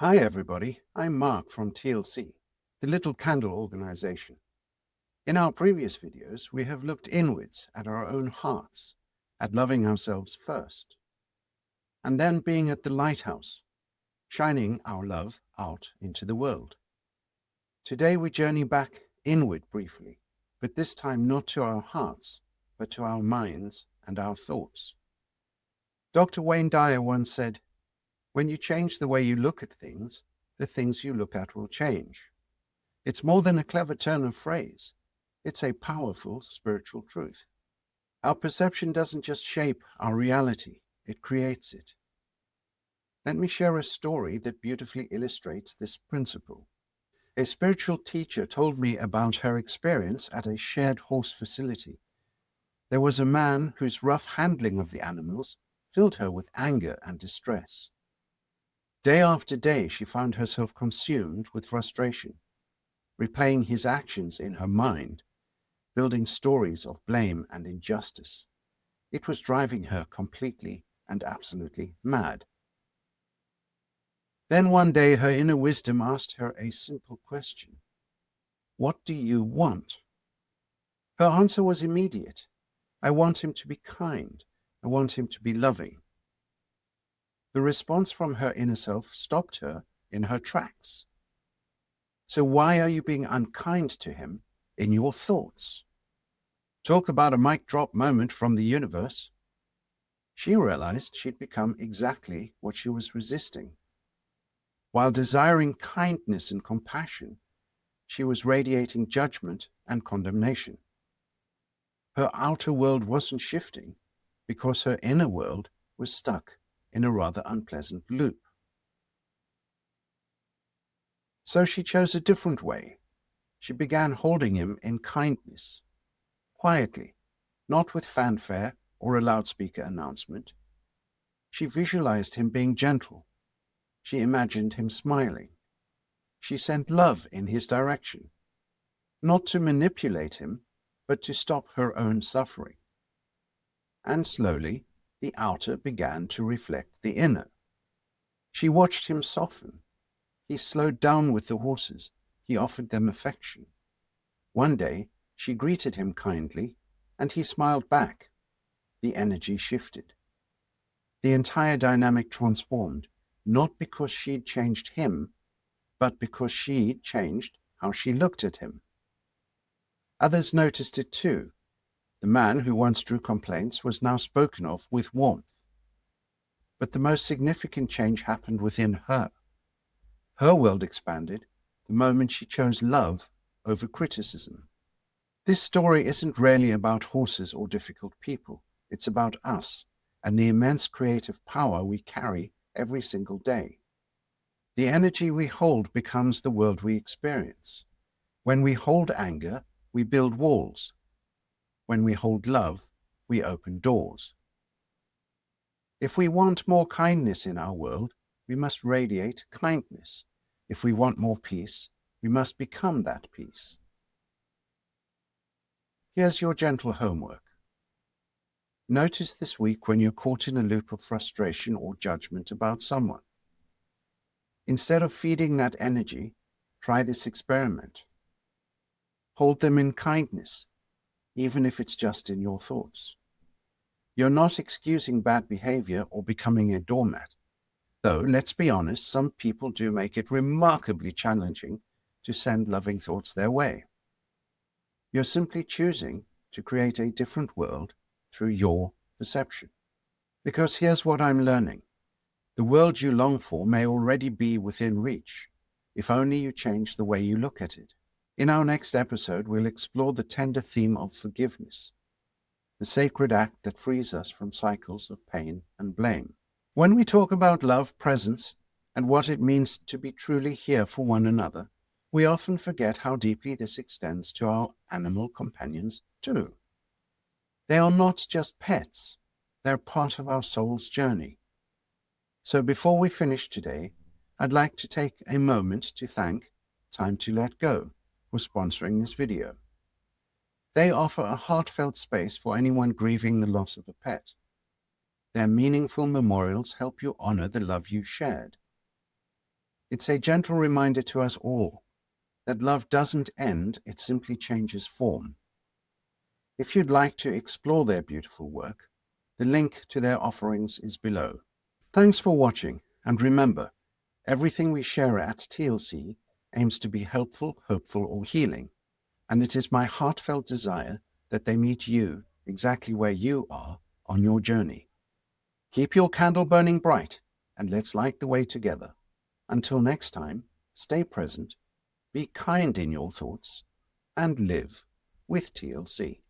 Hi everybody, I'm Mark from TLC, the Little Candle organization. In our previous videos, we have looked inwards at our own hearts, at loving ourselves first, and then being at the lighthouse, shining our love out into the world. Today we journey back inward briefly, but this time not to our hearts, but to our minds and our thoughts. Dr. Wayne Dyer once said, "When you change the way you look at things, the things you look at will change." It's more than a clever turn of phrase. It's a powerful spiritual truth. Our perception doesn't just shape our reality, it creates it. Let me share a story that beautifully illustrates this principle. A spiritual teacher told me about her experience at a shared horse facility. There was a man whose rough handling of the animals filled her with anger and distress. Day after day, she found herself consumed with frustration, replaying his actions in her mind, building stories of blame and injustice. It was driving her completely and absolutely mad. Then one day, her inner wisdom asked her a simple question. "What do you want?" Her answer was immediate. "I want him to be kind. I want him to be loving." The response from her inner self stopped her in her tracks. "So why are you being unkind to him in your thoughts?" Talk about a mic drop moment from the universe. She realized she'd become exactly what she was resisting. While desiring kindness and compassion, she was radiating judgment and condemnation. Her outer world wasn't shifting because her inner world was stuck in a rather unpleasant loop. So she chose a different way. She began holding him in kindness, quietly, not with fanfare or a loudspeaker announcement. She visualized him being gentle. She imagined him smiling. She sent love in his direction, not to manipulate him, but to stop her own suffering. And slowly, the outer began to reflect the inner. She watched him soften. He slowed down with the horses. He offered them affection. One day, she greeted him kindly, and he smiled back. The energy shifted. The entire dynamic transformed, not because she'd changed him, but because she'd changed how she looked at him. Others noticed it too. The man who once drew complaints was now spoken of with warmth. But the most significant change happened within her. Her world expanded the moment she chose love over criticism. This story isn't really about horses or difficult people. It's about us and the immense creative power we carry every single day. The energy we hold becomes the world we experience. When we hold anger, we build walls. When we hold love, we open doors. If we want more kindness in our world, we must radiate kindness. If we want more peace, we must become that peace. Here's your gentle homework. Notice this week when you're caught in a loop of frustration or judgment about someone. Instead of feeding that energy, try this experiment. Hold them in kindness, even if it's just in your thoughts. You're not excusing bad behavior or becoming a doormat. Though, let's be honest, some people do make it remarkably challenging to send loving thoughts their way. You're simply choosing to create a different world through your perception. Because here's what I'm learning. The world you long for may already be within reach, if only you change the way you look at it. In our next episode, we'll explore the tender theme of forgiveness, the sacred act that frees us from cycles of pain and blame. When we talk about love, presence, and what it means to be truly here for one another, we often forget how deeply this extends to our animal companions too. They are not just pets, they're part of our soul's journey. So before we finish today, I'd like to take a moment to thank Time to Let Go for sponsoring this video. They offer a heartfelt space for anyone grieving the loss of a pet. Their meaningful memorials help you honor the love you shared. It's a gentle reminder to us all that love doesn't end, it simply changes form. If you'd like to explore their beautiful work, the link to their offerings is below. Thanks for watching, and remember, everything we share at TLC aims to be helpful, hopeful, or healing, and it is my heartfelt desire that they meet you exactly where you are on your journey. Keep your candle burning bright, and let's light the way together. Until next time, stay present, be kind in your thoughts, and live with TLC.